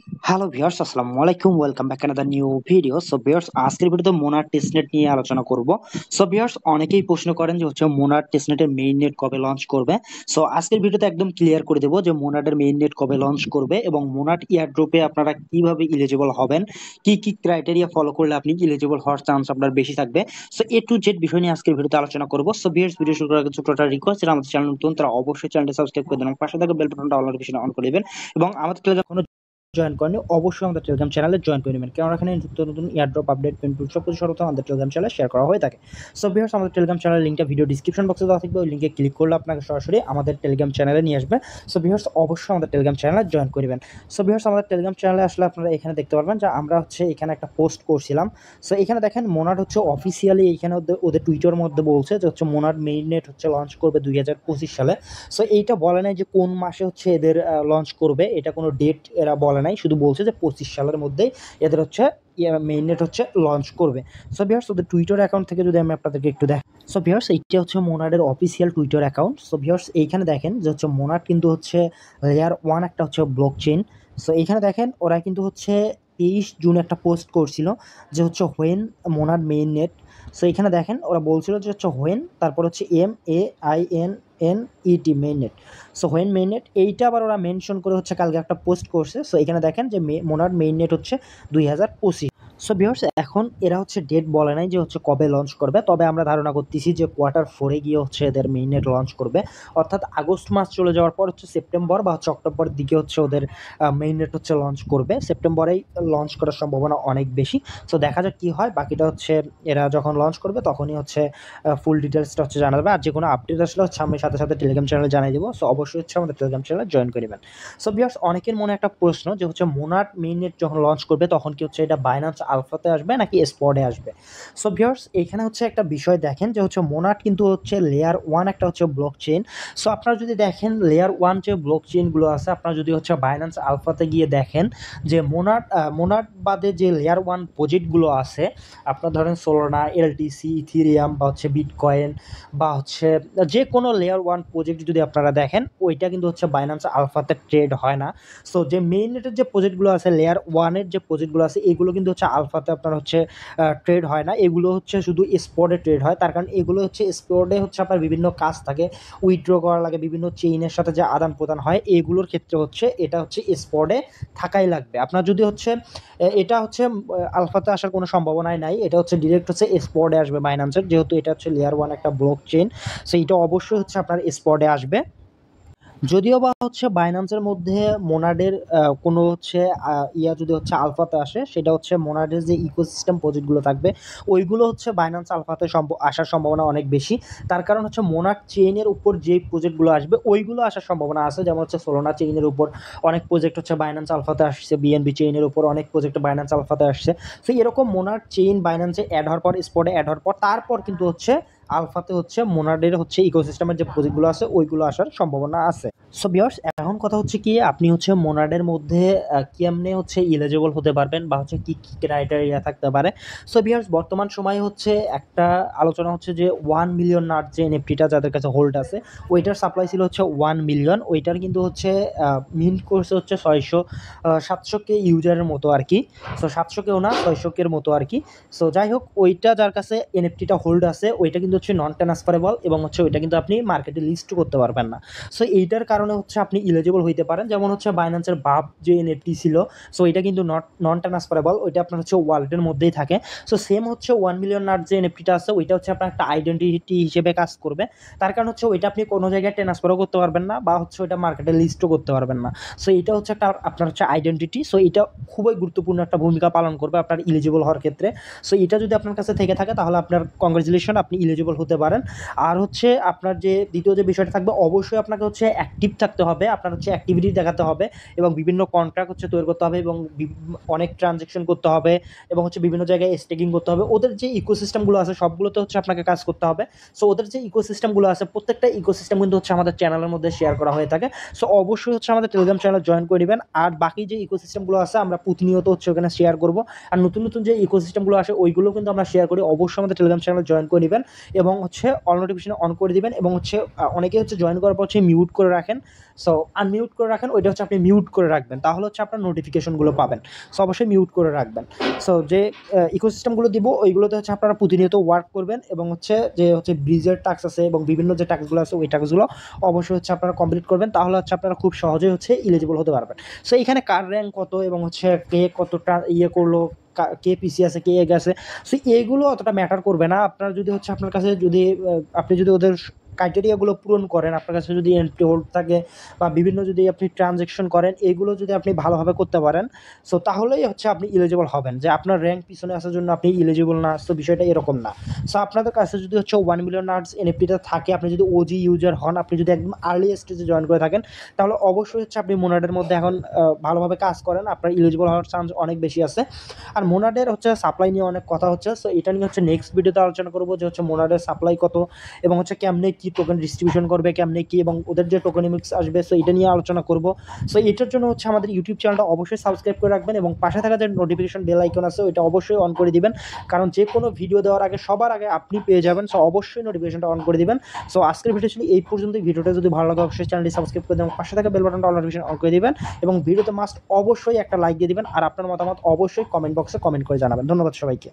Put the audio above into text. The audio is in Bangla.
হ্যালো ভিউয়ার্স, আসসালামু আলাইকুম। Welcome back another new video. So viewers, আজকের ভিডিওতে মোনার টেস্টনেট নিয়ে আলোচনা করব। সো ভিউয়ার্স, অনেকেই প্রশ্ন করেন যে মোনার টেস্টনেটের মেইন নেট কবে লঞ্চ করবে। সো আজকের ভিডিওতে একদম ক্লিয়ার করে দেব যে মোনাটের মেইন নেট কবে লঞ্চ করবে এবং মোনাট ইয়ারড্রপে আপনারা কিভাবে এলিজিবল হবেন, কি কি ক্রাইটেরিয়া ফলো করলে আপনি এলিজিবল হওয়ার চান্স আপনার বেশি থাকবে। সো এ টু জেড বিষয় নিয়ে আজকের ভিডিওতে আলোচনা করব। সো ভিউয়ার্স, ভিডিও শুরু করার আগে ছোট্ট একটা রিকোয়েস্ট, যারা আমাদের চ্যানেল নতুন তারা অবশ্যই চ্যানেলটি সাবস্ক্রাইব করে দেন এবং পাশে থাকা বেল বাটনটা অল নোটিফিকেশন অন করে দিবেন এবং আমাদের টেলিগ্রাম জয়েন করেনি অবশ্যই আমাদের টেলিগ্রাম চ্যানেলে জয়েন করে নেবেন, কারণ এখানে নিত্য নতুন এয়ারড্রপ আপডেট পেন্টুল সব কিছু সর্বপ্রথম আমাদের টেলিগ্রাম চ্যানেলে শেয়ার করা হয়ে থাকে। সো ভিউয়ার্স, আমাদের টেলিগ্রাম চ্যানেলের লিঙ্কটা ভিডিও ডিসক্রিপশন বক্সে দেওয়া থাকবে, ওই লিঙ্কে ক্লিক করলে আপনাকে সরাসরি আমাদের টেলিগ্রাম চ্যানেলে নিয়ে আসবে। সো ভিউয়ার্স, অবশ্যই আমাদের টেলিগ্রাম চ্যানেলে জয়েন করবেন। সো ভিউয়ার্স, আমাদের টেলিগ্রাম চ্যানেলে আসলে আপনারা এখানে দেখতে পারবেন যে আমরা এখানে একটা পোস্ট করছিলাম। সো এখানে দেখেন মোনাট অফিসিয়ালি এখানে ওদের টুইটার মধ্যে বলছে যে মোনাট মেইন নেট লঞ্চ করবে 2025 সালে। সো এইটা বলে নাই যে কোন মাসে এদের লঞ্চ করবে, এটা কোনো ডেট এরা বলে নাই, শুধু বলছে যে 25 সালের মধ্যেই এদের মেইন নেট লঞ্চ করবে। সো ভিউয়ার্স, ওদের টুইটার অ্যাকাউন্ট থেকে যদি আমি আপনাদেরকে একটু দেখ। সো ভিউয়ার্স, এইটা মোনাটের official Twitter account. So viewers, এইখানে দেখেন যে মোনাট কিন্তু লেয়ার 1 একটা ব্লক চেইন। সো এইখানে দেখেন ওরা কিন্তু 23 জুন একটা পোস্ট করছিল যে হোয়েন মোনাট মেইন নেট। সো এখানে দেখেন ওরা বলছিল যে হোয়েন, তারপর MAINNET main net. So when main net এইটা আবার ওরা মেনশন করে কালকে একটা পোস্ট করছে। সো এখানে দেখেন যে মোনাট মেইন নেট 2025। সো ভিউয়ার্স, এখন এরা ডেট বলে নাই যে কবে লঞ্চ করবে, তবে আমরা ধারণা করতেছি যে Q4 গিয়ে এদের মেইন নেট লঞ্চ করবে, অর্থাৎ আগস্ট মাস চলে যাওয়ার পর সেপ্টেম্বর বা অক্টোবর দিকে ওদের মেইন নেট লঞ্চ করবে। সেপ্টেম্বরেই লঞ্চ করার সম্ভাবনা অনেক বেশি। সো দেখা যাক কি হয়, বাকিটা এরা যখন লঞ্চ করবে তখনই ফুল ডিটেলসটা জানা যাবে। আর যে কোনো আপডেট আসলে আমি সাথে সাথে টেলিগ্রাম চ্যানেলে জানিয়ে দেবো। সো অবশ্যই আমাদের টেলিগ্রাম চ্যানেলে জয়েন করবেন। সো ভিউয়ার্স, অনেকের মনে একটা প্রশ্ন যে মোনাট মেইন নেট যখন লঞ্চ করবে তখন কি এটা বাইন্যান্স আলফাতে আসবে নাকি স্পটে আসবে। সো ভিউয়ার্স, এখানে একটা বিষয় দেখেন যে মোনাট কিন্তু লেয়ার 1 একটা ব্লক চেইন। সো আপনারা যদি দেখেন লেয়ার 1 যে ব্লক চেইনগুলো আছে, আপনারা যদি বাইন্যান্স আলফাতে গিয়ে দেখেন যে মোনাট বাদে যে লেয়ার 1 প্রজেক্টগুলো আছে, আপনার ধরেন সোলানা, এলটিসি, ইথিরিয়াম বা বিটকয়েন বা যে কোনো লেয়ার 1 প্রজেক্ট যদি আপনারা দেখেন, ওইটা কিন্তু বাইন্যান্স আলফাতে ট্রেড হয় না। সো যে মেইন নেটের যে প্রজেক্টগুলো আছে, লেয়ার 1 এর যে প্রজেক্টগুলো আছে, এগুলো কিন্তু আলফাতে আপনার ট্রেড হয় না, এগুলো শুধু স্পটে ট্রেড হয়। তার কারণ এগুলো স্পটে আপনার বিভিন্ন কাজ থাকে, উইথড্র করা লাগে, বিভিন্ন চেইনের সাথে যে আদান প্রদান হয়, এগুলোর ক্ষেত্রে এটা স্পটে থাকাই লাগবে। আপনার যদি এটা আলফাতে আসার কোনো সম্ভাবনাই নাই, এটা ডিরেক্ট স্পটে আসবে বাইন্যান্সের, যেহেতু এটা লেয়ার 1 একটা ব্লক চেইন। সো এটা অবশ্যই আপনার স্পটে আসবে। যদিও বা বাইন্যান্সের মধ্যে মোনাডের কোনো ইয়া যদি আলফাতে আসে, সেটা মোনাডের যে ইকোসিস্টেম প্রজেক্টগুলো থাকবে, ওইগুলো বাইন্যান্স আলফাতে আসার সম্ভাবনা অনেক বেশি। তার কারণ মোনাড চেইনের উপর যে প্রজেক্টগুলো আসবে ওইগুলো আসার সম্ভাবনা আছে, যেমন সোলানা চেইনের উপর অনেক প্রজেক্ট বাইন্যান্স আলফাতে আসছে, বিএনবি চেইনের উপর অনেক প্রজেক্ট বাইন্যান্স আলফাতে আসছে। তো এরকম মোনাড চেইন বাইন্যান্সে অ্যাড হওয়ার পর, স্পটে অ্যাড হওয়ার পর, তারপর কিন্তু আলফাতে মোনাডের ইকোসিস্টেমের যে প্রজেক্টগুলো আছে ওইগুলো আসার সম্ভাবনা আছে। সো ভিউয়ার্স, এখন কথা কি আপনি মোনাডের মধ্যে কেমনে এলিজিবল হতে পারবেন বা কি কি ক্রাইটেরিয়া থাকতে পারে। সো ভিউয়ার্স, বর্তমান সময়ে একটা আলোচনা যে 1 মিলিয়ন নাট যে এনএফটিটা যাদের কাছে হোল্ড আছে, ওইটার সাপ্লাই ছিল 1 মিলিয়ন। ওইটার কিন্তু মিন্ট করছে 700 কে ইউজারের মতো আর কি। সো 700 কেও না, 600 কের মতো আর কি। সো যাই হোক, ওইটা যার কাছে এনএফটিটা হোল্ড আছে, ওইটা কিন্তু নন ট্রান্সফারেবল এবং ওইটা কিন্তু আপনি মার্কেটে লিস্ট করতে পারবেন না। সো এইটার কারণে আপনি এলিজিবল হইতে পারেন। যেমন বাইন্যান্সের বাব যে এনএফটি ছিল, সো এটা কিন্তু নন ট্রান্সফারেবল, ওইটা আপনার ওয়ালেটের মধ্যেই থাকে। সো সেম 1 মিলিয়ন নাট যে এনএফটিটা আছে, ওইটা আপনার একটা আইডেন্টিটি হিসেবে কাজ করবে। তার কারণ ওইটা আপনি কোনো জায়গায় ট্রান্সফারও করতে পারবেন না বা ওইটা মার্কেটে লিস্টও করতে পারবেন না। সো এটা একটা আপনার আইডেন্টিটি। সো এটা খুবই গুরুত্বপূর্ণ একটা ভূমিকা পালন করবে আপনার এলিজিবল হওয়ার ক্ষেত্রে। সো এটা যদি আপনার কাছে থেকে থাকে, তাহলে আপনার কংগ্রেচুলেশন, আপনি এলিজিবল হতে পারেন। আর আপনার যে দ্বিতীয় যে বিষয়টা থাকবে, অবশ্যই আপনাকে অ্যাক্টিভ থাকতে হবে, আপনার অ্যাক্টিভিটি দেখাতে হবে এবং বিভিন্ন কন্ট্রাক্ট তৈরি করতে হবে এবং অনেক ট্রানজ্যাকশন করতে হবে এবং বিভিন্ন জায়গায় স্টেকিং করতে হবে। ওদের যে ইকোসিস্টেমগুলো আছে সবগুলোতে আপনাকে কাজ করতে হবে। সো ওদের যে ইকোসিস্টেমগুলো আছে, প্রত্যেকটা ইকোসিস্টেম কিন্তু আমাদের চ্যানেলের মধ্যে শেয়ার করা হয়ে থাকে। সো অবশ্যই আমাদের টেলিগ্রাম চ্যানেল জয়েন করে নেবেন। আর বাকি যে ইকোসিস্টেমগুলো আছে আমরা প্রতিনিয়ত ওখানে শেয়ার করব। আর নতুন নতুন যে ইকোসিস্টেমগুলো আসে ওইগুলো কিন্তু আমরা শেয়ার করি। অবশ্যই আমাদের টেলিগ্রাম চ্যানেল জয়েন করে নেবেন এবং অল নোটিফিকেশন অন করে দিবেন এবং অনেকে জয়েন করার পর মিউট করে রাখেন। রাখেন, সো আনমিউট করে রাখেন, ওইটা হচ্ছে আপনি মিউট করে রাখবেন, তাহলে হচ্ছে আপনার নোটিফিকেশনগুলো পাবেন। সো অবশ্যই মিউট করে রাখবেন। সো যে ইকোসিস্টেমগুলো দিব ওইগুলোতে হচ্ছে আপনারা প্রতিনিয়ত ওয়ার্ক করবেন, এবং হচ্ছে যে হচ্ছে ব্রিজের টাস্ক আছে এবং বিভিন্ন যে টাস্কগুলো আছে ওই টাস্কগুলো অবশ্যই হচ্ছে আপনারা কমপ্লিট করবেন, তাহলে হচ্ছে আপনারা খুব সহজেই হচ্ছে এলিজিবল হতে পারবেন। সো এখানে কার র্যাঙ্ক কত এবং হচ্ছে কে কতটা ইয়ে করলো, কে পিসি আছে কে এগ আছে, সো এইগুলো অতটা ম্যাটার করবে না। আপনার যদি হচ্ছে আপনার কাছে যদি আপনি যদি ওদের ক্রাইটেরিয়াগুলো পূরণ করেন, আপনার কাছে যদি এন্ট্রি হোল্ড থাকে বা বিভিন্ন যদি আপনি ট্রানজ্যাকশন করেন, এইগুলো যদি আপনি ভালোভাবে করতে পারেন, সো তাহলেই হচ্ছে আপনি এলিজিবল হবেন। যে আপনার র্যাঙ্ক পিছনে আসার জন্য আপনি এলিজিবল না, সো বিষয়টা এরকম না। সো আপনাদের কাছে যদি হচ্ছে 1 মিলিয়ন আর্টস এনএফটিটা থাকে, আপনি যদি ওজি ইউজার হন, আপনি যদি একদম আর্লি স্টেজে জয়েন করে থাকেন, তাহলে অবশ্যই হচ্ছে আপনি মোনাডের মধ্যে এখন ভালোভাবে কাজ করেন, আপনার এলিজিবল হওয়ার চান্স অনেক বেশি আছে। আর মোনাডের হচ্ছে সাপ্লাই নিয়ে অনেক কথা হচ্ছে, সো এটা নিয়ে হচ্ছে নেক্সট ভিডিওতে আলোচনা করবো যে হচ্ছে মোনাডের সাপ্লাই কত এবং হচ্ছে কেমনে কি টোকেন ডিস্ট্রিবিউশন করবে, কেমনে কি এবং ওদের যে টোকেনমিক্স আসবে, সো এটা নিয়ে আলোচনা করবো। সো এটার জন্য হচ্ছে আমাদের ইউটিউব চ্যানেলটা অবশ্যই সাবস্ক্রাইব করে রাখবেন এবং পাশে থাকা যে নোটিফিকেশন বেল আইকন আছে ওইটা অবশ্যই অন করে দিবেন, কারণ যে কোনো ভিডিও দেওয়ার আগে সবার আগে আপনি পেয়ে যাবেন। সো অবশ্যই নোটিফিকেশনটা অন করে দিবেন। সো আজকের ভিডিও ছিল এই পর্যন্ত। ভিডিওটা যদি ভালো লাগে অবশ্যই চ্যানেলটি সাবস্ক্রাইব করে দেবেন, পাশে থাকা বেল বাটনটা অল নোটিফিকেশন অন করে দিবেন এবং ভিডিওতে মাস্ট অবশ্যই একটা লাইক দিয়ে দিবেন, আর আপনার মতামত অবশ্যই কমেন্ট বক্সে কমেন্ট করে জানাবেন। ধন্যবাদ সবাইকে।